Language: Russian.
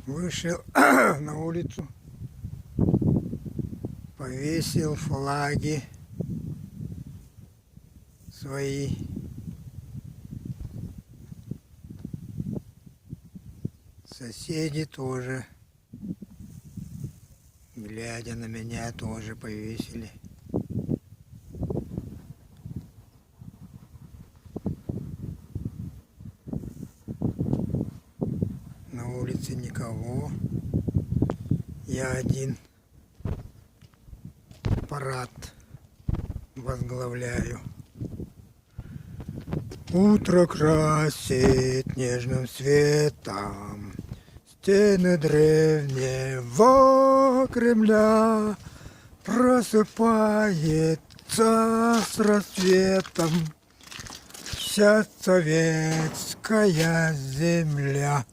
Вышел на улицу, повесил флаги свои. Соседи тоже, глядя на меня, тоже повесили. На улице никого. Я один парад возглавляю. Утро красит нежным светом стены древнего Кремля. Просыпается с рассветом вся советская земля.